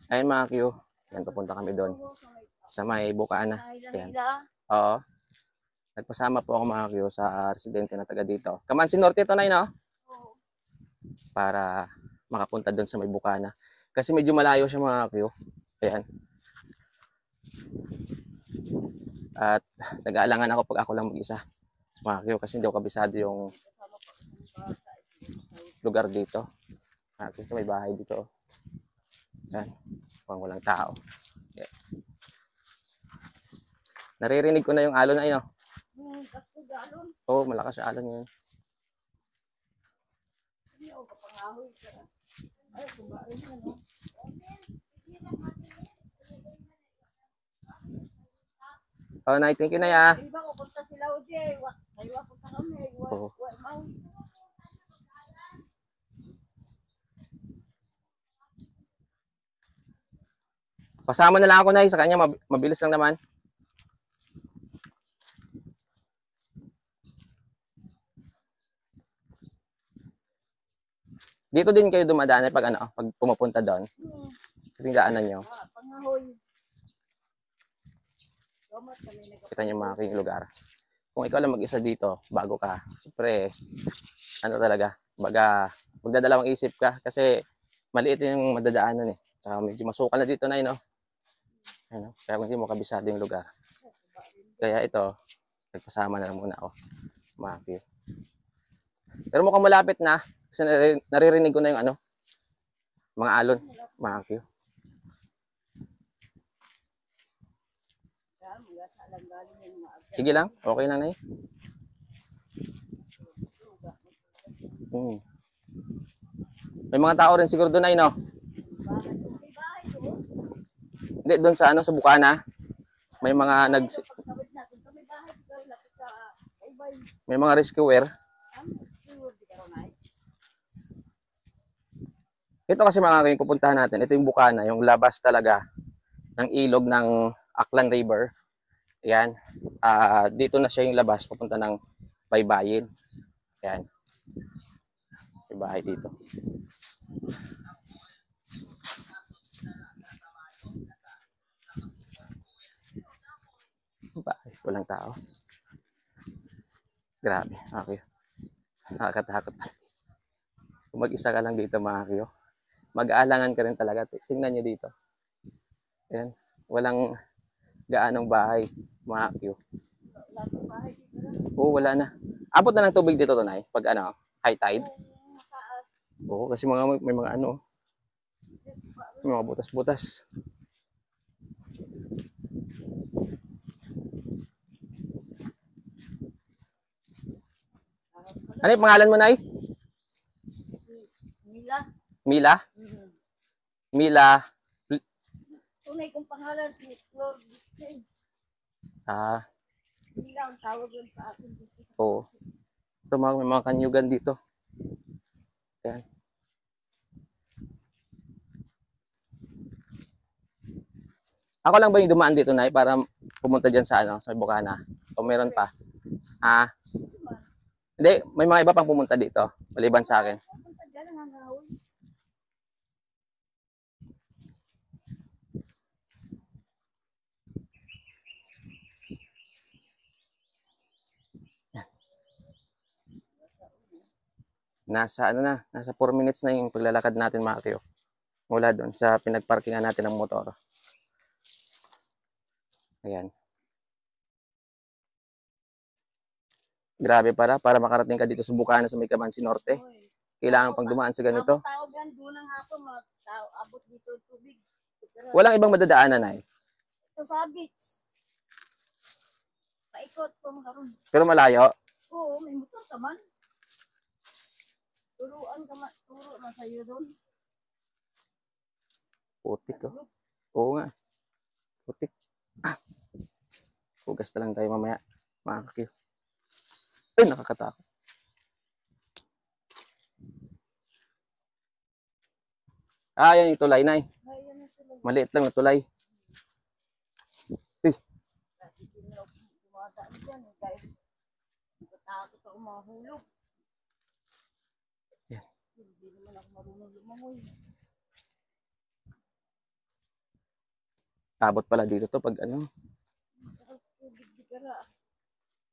Ayun mga Q, yan papunta kami doon sa may Bukana. Yan. Oo. Nagpasama po ako mga Q sa residente na taga dito. Kamansi Norte ito na no? Para makapunta doon sa may Bukana. Kasi medyo malayo siya mga Q. Ayan. At nag-aalangan ako pag ako lang mag-isa. Mga Q, kasi hindi ako kabisado yung lugar dito. Mga Q, may bahay dito. Ayan. Pang walang tao. Okay. Naririnig ko na yung alon na yun. Oo, malakas yung alon yun. Oh, Nay, thank you na ya. Oh. Pasama na lang ako, Nay, sa kanya, mabilis lang naman. Dito din kayo dumadaan pag ano, pag pumupunta doon. Kasi daanan nyo. Kita nyo mga aking lugar. Kung ikaw lang mag-isa dito, bago ka, siyempre, ano talaga, baga, magdadalawang isip ka kasi maliit yung madadaanan eh. Tsaka medyo masukal na dito na no? Ano, kaya hindi mo kabisado yung lugar. Kaya ito, nagpasama na lang muna ako, mga Q. Pero mukhang malapit na, kasi naririnig ko na yung ano, mga alon, mga Q. Sige lang, okay lang na eh. May mga tao rin siguro doon ay no? Hindi, doon sa ano, sa Bukana. May mga may mga rescuer. Ito kasi mga kayong pupuntahan natin, ito yung Bukana, yung labas talaga ng ilog ng Aklan River. Yan. Dito na siya yung labas, papunta ng Baybayin. Yan. May bahay dito. Bahay, walang tao. Grabe, okay. Nakakatakot. Kung mag-isa ka lang dito mga Kyo, mag-aalangan ka rin talaga. Tingnan nyo dito. Yan. Walang gaanong bahay, mga Kyo. Oo, wala na. Abot na ng tubig dito tunay pag ano, high tide. Oo, kasi may mga ano, may mga butas-butas. Ano yung pangalan mo, Nay? Mila. Mila? Mila. Tunay kong pangalan si Flor Dixon. Mila ang tawag yun sa akin. Oo. Ito may mga kanyugan dito. Yan. Ako lang ba yung dumaan dito, Nay, para pumunta dyan sa ano, sa Bukana? O meron pa? Hindi, may mga iba pang pumunta dito, maliban sa akin. Nasa 4 minutes na yung paglalakad natin mga Kyo. Mula doon sa pinagparkingan natin ng motor. Ayan. Grabe para makarating ka dito sa Bukana sa may Camansi Norte. Kailangan pang dumaan sa ganito. Walang ibang madadaanan ay. Ito sa beach. Paikot po makaroon. Pero malayo. Oo, may motor ka man. Turuan ka man. Turo na sa'yo doon. Putik ko. Oo nga. Putik. Hugas na lang tayo mamaya. Mga kakyo. Ay, nakakatakot. Yan yung tulay, Nay. Maliit lang na tulay. Takot ako mahulog. Yan. Hindi naman ako marunong lumangoy. Abot pala dito to pag ano. Tapos tubig di kara.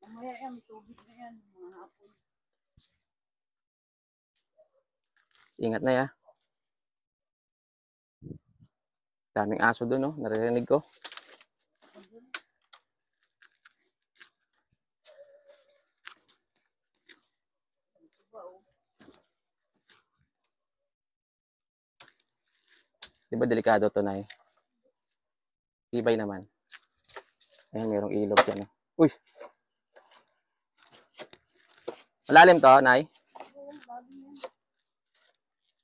Mamaya yan, may tubig na yan. Mga hapon. Ingat na ya. Daming aso doon, no? Naririnig ko. Di ba delikado to, Nay? Tibay naman. Ayan, mayroong ilog dyan. Uy! Malalim to, Nay?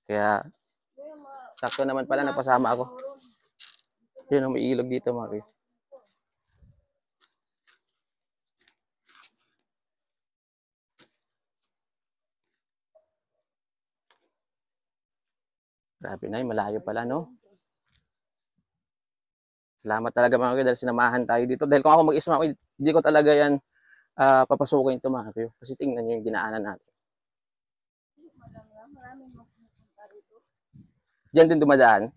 Kaya, sakto naman pala nagpasama ako. Yun, may ilog dito, mga kuya. Grabe, Nay, malayo pala, no? Salamat talaga, mga kuya, dahil sinamahan tayo dito. Dahil kung ako mag-isa, mga kuya, hindi ko talaga yan papasukin ito, mga kuya. Kasi tingnan nyo yung dinaanan natin. Maraming magpupunta rito. Diyan din dumadaan.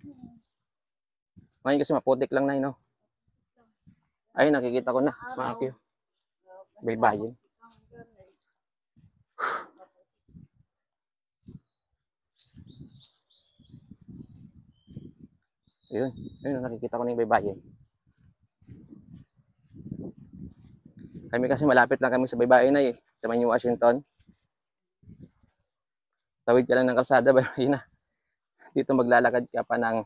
Ngayon kasi maputik lang, Nay, no? Ay, nakikita ko na, mga kuya. Baybayin. Ayun, ayun, nakikita ko na yung baybayin. Kami kasi malapit lang kami sa baybayin, Nay, sa Manny, Washington. Tawid ka lang ng kalsada, baybayin na. Dito maglalakad ka pa ng,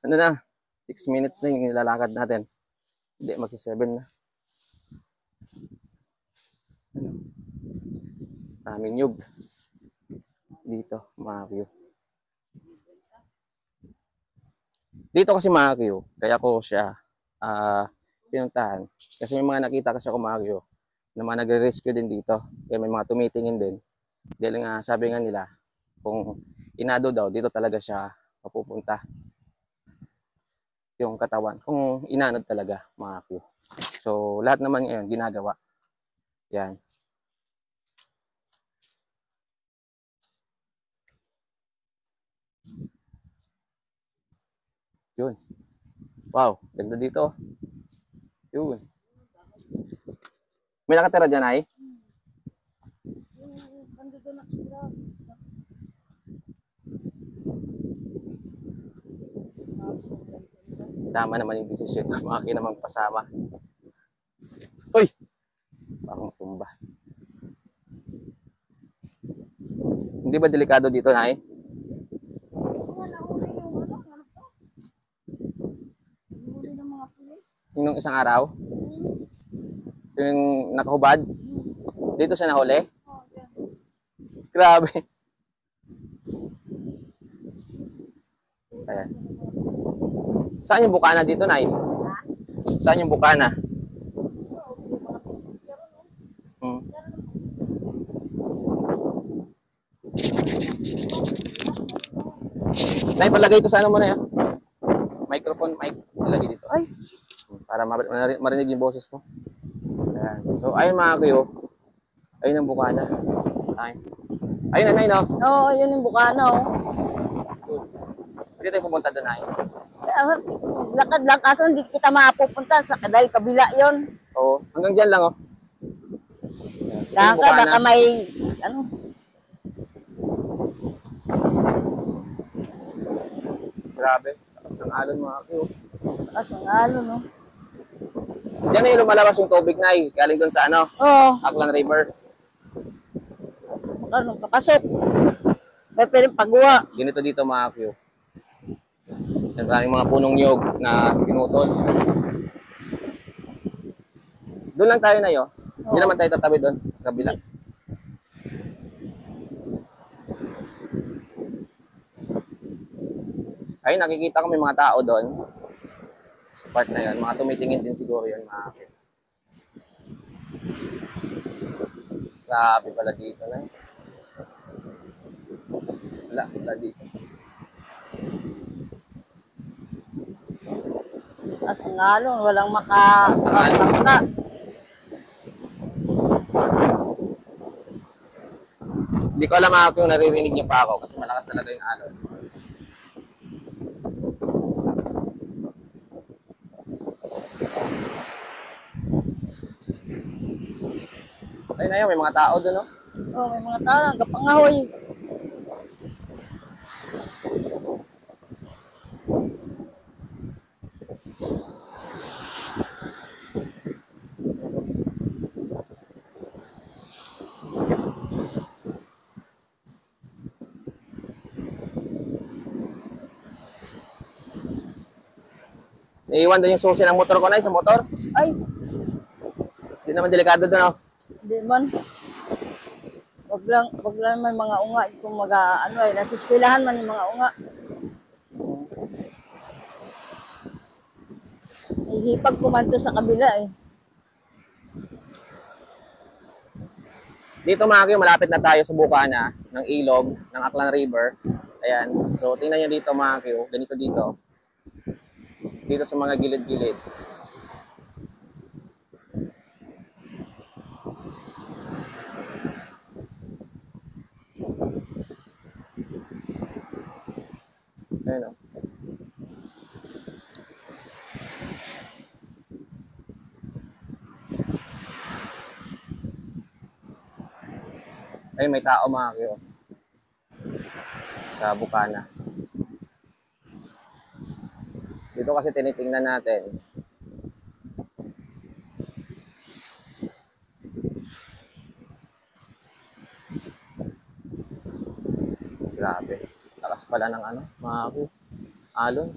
ano na, 6 minutes na yung nilalakad natin. Hindi, magsi-7 na. Daming nyug. Dito, mga kuya. Dito kasi, mga kuya, kaya ko siya pinuntahan. Kasi may mga nakita kasi ako, mga kuya, na mga nagre-rescue din dito. Kaya may mga tumitingin din. Dahil nga, sabi nga nila, kung inado daw, dito talaga siya mapupunta. Yung katawan. Kung inanod talaga, mga kuya. So, lahat naman ngayon, ginagawa. Yan. Yun. Wow, ganda dito. Yun. May nakatira dyan, ay? Nandito na sila. Tama naman yung desisyon ng mga kinamang pasama. Uy! Parang tumba. Hindi ba delikado dito, Nay? Nahuli yung ano to? Nahuli ng mga pulis. Yung isang araw? Yung nakahubad? Dito siya nahuli? Oh, yan. Grabe. Ayan. Saan yung bukana dito, Nay? Saan yung bukana? Hmm. Nay, palagay ko sa ano mo na yan. Microphone, mic. Palagay dito. Ay. Para marinig yung boses mo. Ayan. So, ayun mga kuyo. Ayun ang bukana. Ayun. Ayun na, Nay, no? Oo, yun yung bukana, oh. Pwede tayo pumunta doon, Nay. Lakad lang kaso hindi kita mapupunta sa dahil kabila yon. Oo. Hanggang dyan lang, oh. Dahan ka, baka may ano. Grabe. Takas ng alon, mga kuyo. Kaso nga no. Diyan na yung lumalabas yung tubig, Nay. Galing doon sa ano? Oo, Aklan River. ano, papasok. May pwedeng pagwa. Ganito dito, mga kuyo. Yan, maraming mga punong niyog na pinutol. Doon lang tayo, Nay, oh. Hindi naman tayo tatabi doon, sa kabila. Ay, nakikita ko may mga tao doon. Sa part na yun. Mga tumitingin din siguro yun, mga kuyo. Grabe pala dito, Nay. Wala dito. Kaso nga walang makatangka. Hindi ko alam, mga kuyo, kung naririnig niyo pa ako kasi malakas talaga yung alon. Ayun na yun, may mga tao doon, no? Oh, may mga tao lang, kapangahoy. Naiiwan doon yung susi ng motor ko na sa motor. Ay, Hindi naman delikado doon, no? di man. Wag lang may mga unga. Kung ano ay, nasispilahan man yung mga unga. Ihipag ko man to sa kabila eh. Dito mga kayo, malapit na tayo sa bukana ng ilog ng Aklan River. Ayan. So, tingnan nyo dito mga kayo. Ganito dito. Dito sa mga gilid-gilid. Ayan o. Ayun, may tao mga kayo. Sa bukana. Dito kasi tinitingnan natin. Grabe. Takas pala ng ano, mga kayo. Alon.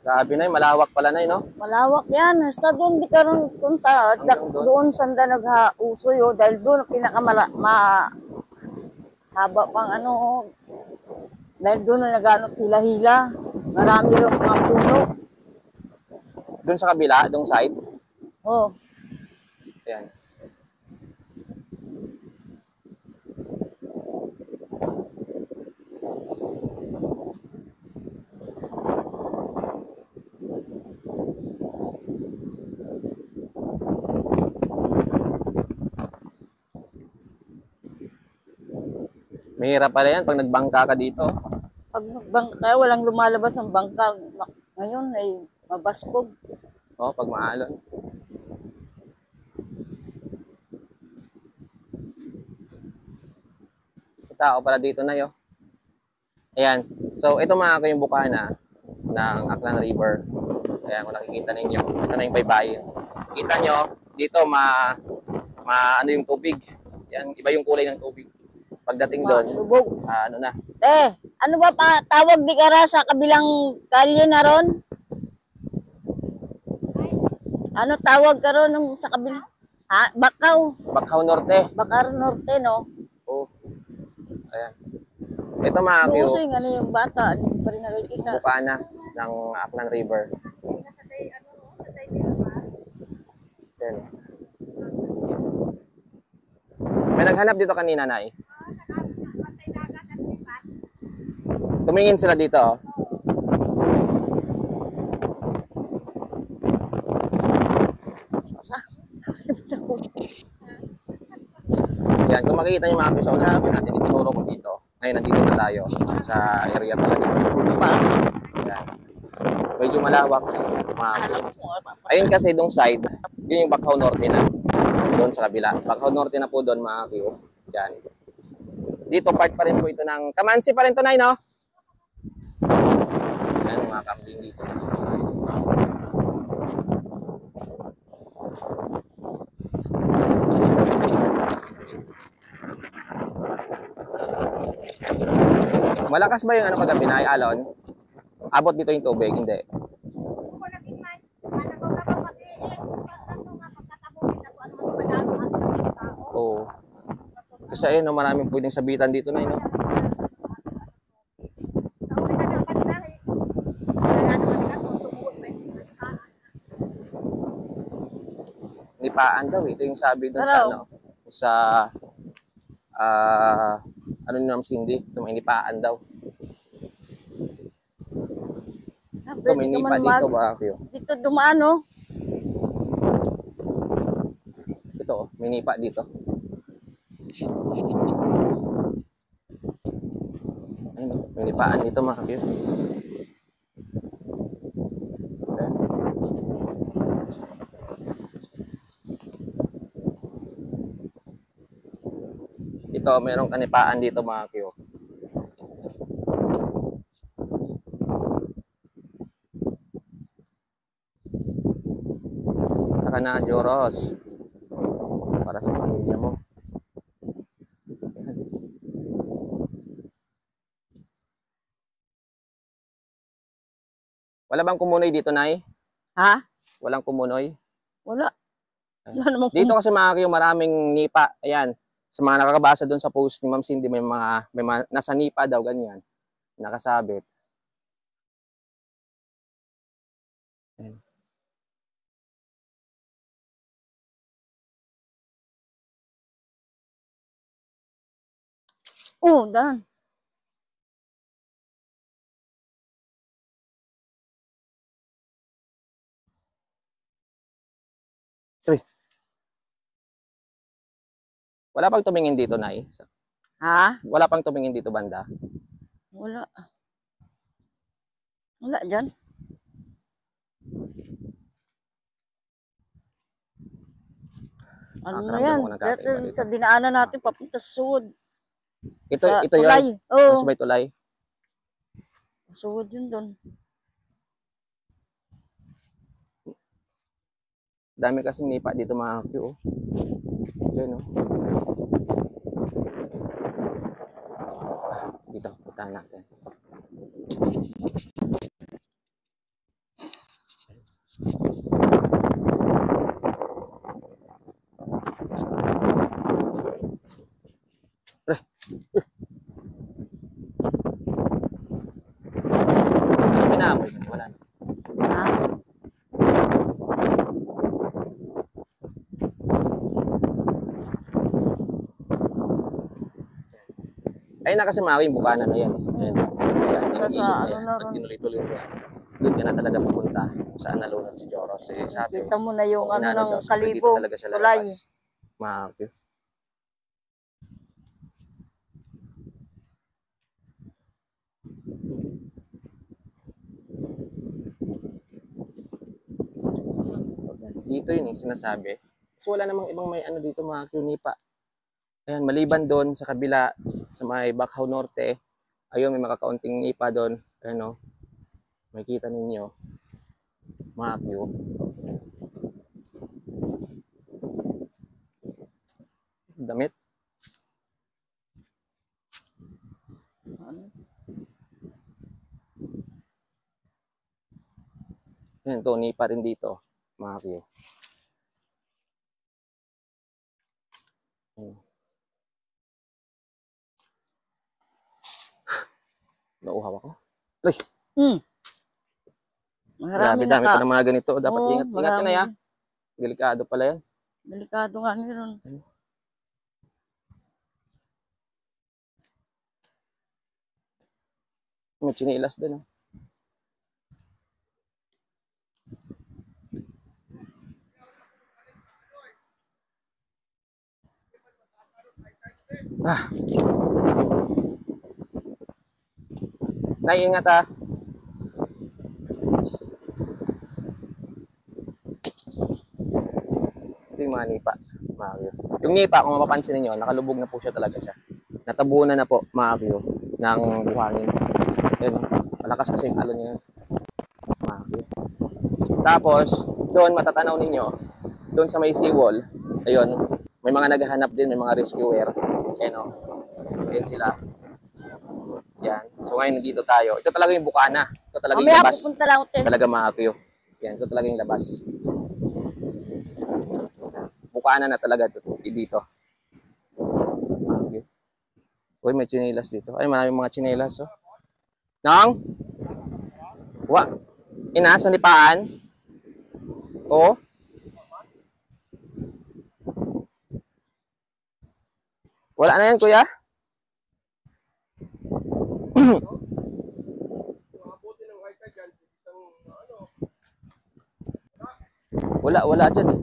Grabe na yun, malawak pala na yun, no? Malawak yan. Basta doon di ka rin punta. Hanggang doon? Doon sanda nag-usoy oh. Dahil doon haba pang ano oh. Dahil doon na nag-ano hila-hila. Marami rin mga puno. Doon sa kabila, doong side. Oh. Ayan. Mahirap pala yan pag nagbangka ka dito. Kaya walang lumalabas ng bangka. Ngayon ay mabaskog. Oh, pag maalon. Tao pala dito na yo. Ayan. So, ito mga kayong bukana ng Aklan River. Ayan, kung nakikita ninyo. Ito na yung baybayin. Kita nyo, dito ano yung tubig. Yan, iba yung kulay ng tubig. Pagdating doon, Lubog. ano na. Ano ba pa tawag di kara sa kabilang kalye na ron? Ano tawag ka ron nung sa kabilang? Ha? Bakaw. Bakhaw Norte. Bakar Norte, no? Oh. Ayan. Ito mga kayo, Buso yung ano yung bata. Hindi pa rin nakikita. bukana ng Aklan River. Ayan. May naghanap dito kanina, Nay. Tumingin sila dito, oh. Yan, kung makikita niyo mga sa unahan natin, itinuro ko dito. Ngayon, nandito na tayo sa area talaga. Yan. Medyo malawak. Ayun kasi dong side, yun yung Bakhaw Norte na. Doon sa kabila. Bakhaw Norte na po doon mga kayo. Yan. Dito part pa rin po ito ng Kamansi pa rin to, Nay, no? Yan mga camping dito. Malakas ba yung ano kagabi na alon? Abot dito yung tubig, hindi. Oo. Kasi ayun, no, maraming pwedeng sabitan dito na yun. No? Nipaan daw, ito yung sabi doon sa ano, sa ano ni Ma'am Cindy, sa may nipaan daw. Ito, may nipa dito ba, Akyo? Dito dumaan, no? Ito, may nipa dito. Ayun, May nipaan dito mga kapyo. Ayan. Ito, mayroong kanipaan dito mga kapyo. Saka na, Joros. Para sa pamilya mo. Wala bang kumunoy dito, Nay? Ha? Walang kumunoy? Wala. Wala namang Dito kasi mga kapyo, maraming nipa. Ayan. Sa mga nakakabasa doon sa post ni Ma'am Cindy, may mga nasa nipa daw, ganyan. Nakasabit. Ayan. Dan. Wala pang tumingin dito, Nay. Ha? Wala pang tumingin dito, banda. Wala. Wala dyan. Ano na Nakaramdam yan? ako ng kakaiba dito. Sa dinaanan natin, papunta sa suod. Ito, Sa ito tulay. yun. Oo. Mas may tulay. Suod yun doon. Dami kasi nipa dito mga kapyo. Oh. Yan, oh. Dito, puntahan natin. Pinaamoy ko, wala na. Ha? Ayun na kasi mga yung bukana na yan. Eh. Ayan. Ayan, Nasa iniilog na ano yan. na At ron. tinuloy-tuloy mo yan. Doon ka na talaga pupunta kung saan nalunod si Joros. Eh, sabi, Kita mo na yung kung ano inano ng daw, sabi, dito kalibong talaga siya tulay. lalabas. Mga kapyo. Dito yun yung sinasabi. Kasi wala namang ibang may ano dito mga nipa. Ayan, maliban doon sa kabila, sa may Bacau Norte, ayun, may makakaunting nipa doon. Ayan, oh. Makikita ninyo. Mga view. Damit. Ayan, to, nipa rin dito. Mga view. Ayan. Nauhaw ako. Ay, Marami grabe, na dami ka. pa ng mga ganito. Dapat Oo, ingat. Ingat ka na, marami ya. din. Delikado pala yan. Delikado nga meron. May chinilas din, oh. Ah. Nay, ingat, ah. Ito yung mga nipa. Mga view. Yung nipa, kung mapapansin niyo, nakalubog na po siya talaga siya. Natabunan na po, mga view, ng buhangin. Ayan, oh. Malakas kasi yung alon niya. Mga view. Tapos, doon matatanaw ninyo, doon sa may seawall, ayun, may mga naghahanap din, may mga rescuer. Ayan, oh. Ayan sila. Yan. So ngayon nandito tayo. Ito talaga yung bukana. Ito talaga yung Mamaya labas. pupunta lang ako. Talaga mga kuyo. Yan, ito talaga yung labas. Bukana na talaga dito. Okay. Uy, may chinelas dito. Ay, maraming mga chinelas, oh. Nang? Ina, sa nipaan? Oo. Wala na yan, kuya? Wala dyan, eh.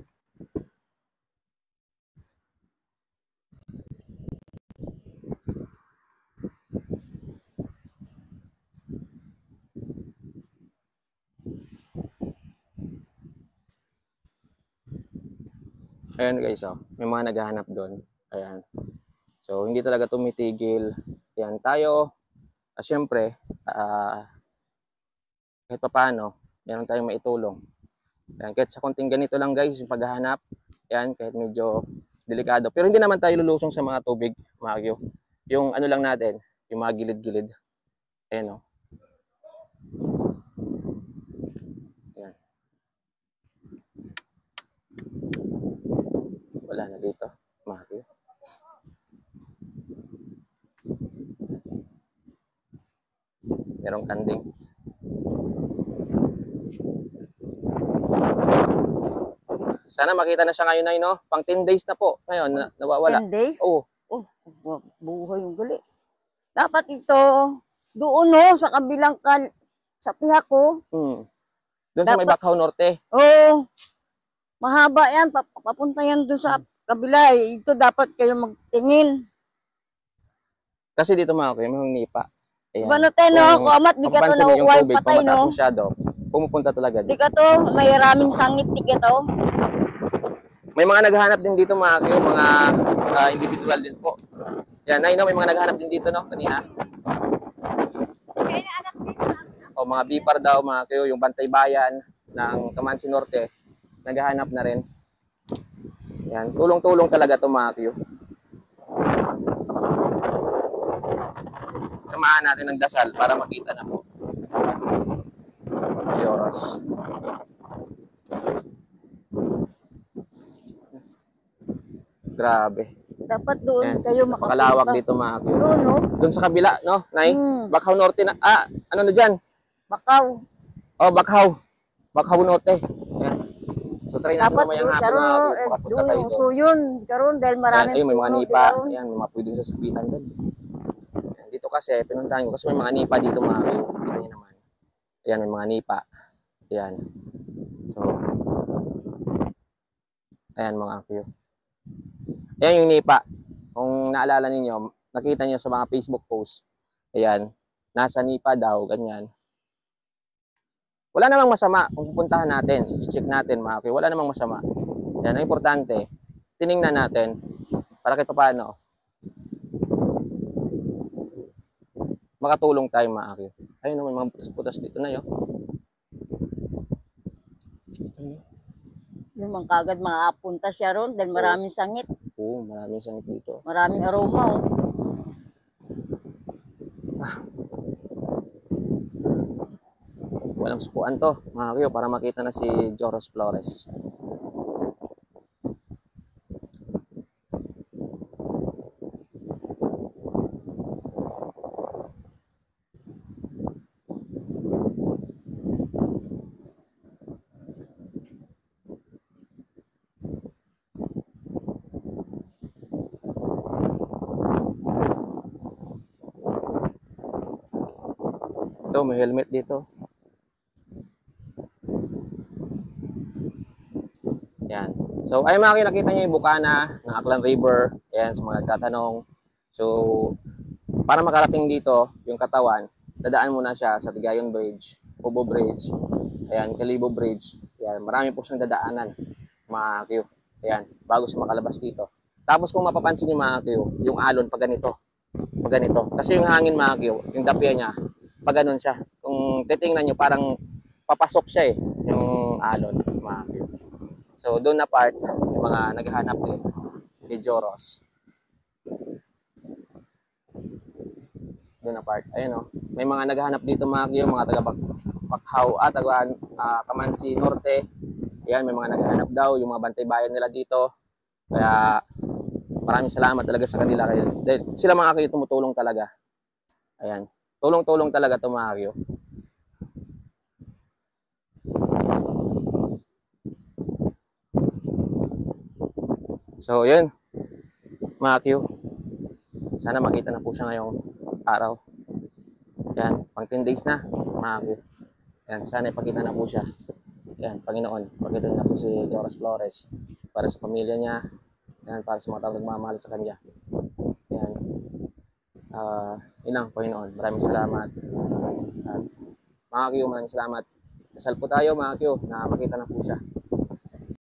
Ayan guys, oh. May mga naghahanap doon. Ayan. So, hindi talaga tumitigil. Ayan, tayo, syempre, kahit pa paano, meron tayong maitulong. Ayan, kahit sa konting ganito lang guys, yung paghahanap. Ayan, kahit medyo delikado. Pero hindi naman tayo lulusong sa mga tubig, Magyo. Yung ano lang natin, yung mga gilid-gilid. Ayan, oh. Ayan. Wala na dito, Magyo. Merong kanding. Sana makita na siya ngayon, Nay, no? Pang 10 days na po. Ngayon, nawawala. 10 days? Oo. Oh, buhay yung gali. Dapat ito, doon no, sa kabilang sa piha ko. Doon sa may Dapat- Bacau Norte. Oh, mahaba yan. Papunta yan doon sa kabila. Ito dapat kayo magtingin. Kasi dito mga kuya, may nipa. Ayan. Diba no, Teno? Kung Kung amat, di ka to mapapansin niyo yung nakukuha yung tubig, patay, pag mataas no? masyado, pumupunta talaga Di dito. ka to, may raming sangit, di ka to. May mga naghahanap din dito mga kuya, mga individual din po. Yan, Nay, no, may mga naghahanap din dito, no, kanina. O mga bipar daw, mga kuya, yung Bantay Bayan ng Camansi Norte, naghahanap na rin. Yan, tulong-tulong talaga to mga kuya. Samahan natin ng dasal para makita na po. Diyos. Grabe. Dapat doon Yan. kayo Napakalawak makapunta. dito mga kuya. Doon, no? Doon sa kabila, no, Nay? Bacau Norte na. Ano na dyan? Bakaw. Oh, Bacau. Bacau Norte. Yan. So, try natin Dapat mamayang doon, hapon karon, mga kuya. Makapunta doon tayo yung doon. suyon. Karon, dahil Yan, maraming ayun, may mga puno, di nipa. karon. Ayan, may mga pwedeng sasabitan doon. Yan, dito kasi, pinuntahan ko kasi may mga nipa dito mga kuya. Kita niyo naman. Ayan, may mga nipa. Ayan. So, ayan mga kuya. Ayan yung nipa. Kung naalala ninyo, nakita niyo sa mga Facebook post. Ayan, nasa nipa daw, ganyan. Wala namang masama kung pupuntahan natin, check natin mga kuya. Wala namang masama. Yan, ang importante, tiningnan natin para kahit paano makatulong tayo mga kuya. Ayun naman, mga putas-putas dito na yun. Yung mga kagad makapunta siya ron dahil maraming sangit. Oo, maraming sangit dito. Maraming aroma, oh. Walang sukuan to, mga kuya, para makita na si Joros Flores. Ito, may helmet dito. Yan. So, ay mga kuya, nakita nyo yung bukana ng Aklan River. Ayan, sa mga nagtatanong. So, para makarating dito, yung katawan, dadaan muna siya sa Tigayon Bridge, Ubo Bridge, ayan, Kalibo Bridge. Ayan, marami po siyang dadaanan, mga Q. Ayan, bago siya makalabas dito. Tapos kung mapapansin niyo mga Q, yung alon pag ganito. Pag ganito. Kasi yung hangin mga Q, yung dapya niya, pag ganun siya. Kung titingnan niyo, parang papasok siya eh, yung alon, mga Q. So, doon na part, yung mga naghahanap din ni Joros. Doon na part. Ayun o. May mga naghahanap dito mga Q, mga taga Bacau at taga Camansi Norte. Ayan, may mga naghahanap daw, yung mga bantay bayan nila dito. Kaya, maraming salamat talaga sa kanila. Dahil sila mga Q tumutulong talaga. Ayan. Tulong-tulong talaga ito mga Q. So, yun. Mga Q. Sana makita na po siya ngayong araw. Yan, pang 10 days na, mga Q. Yan, sana ipakita na po siya. Yan, Panginoon, pakita na po si Joros Flores para sa pamilya niya. Yan, para sa mga taong nagmamahal sa kanya. Yan. Yun lang, Panginoon. Maraming salamat. At, mga Q, maraming salamat. Dasal po tayo, mga Q, na makita na po siya.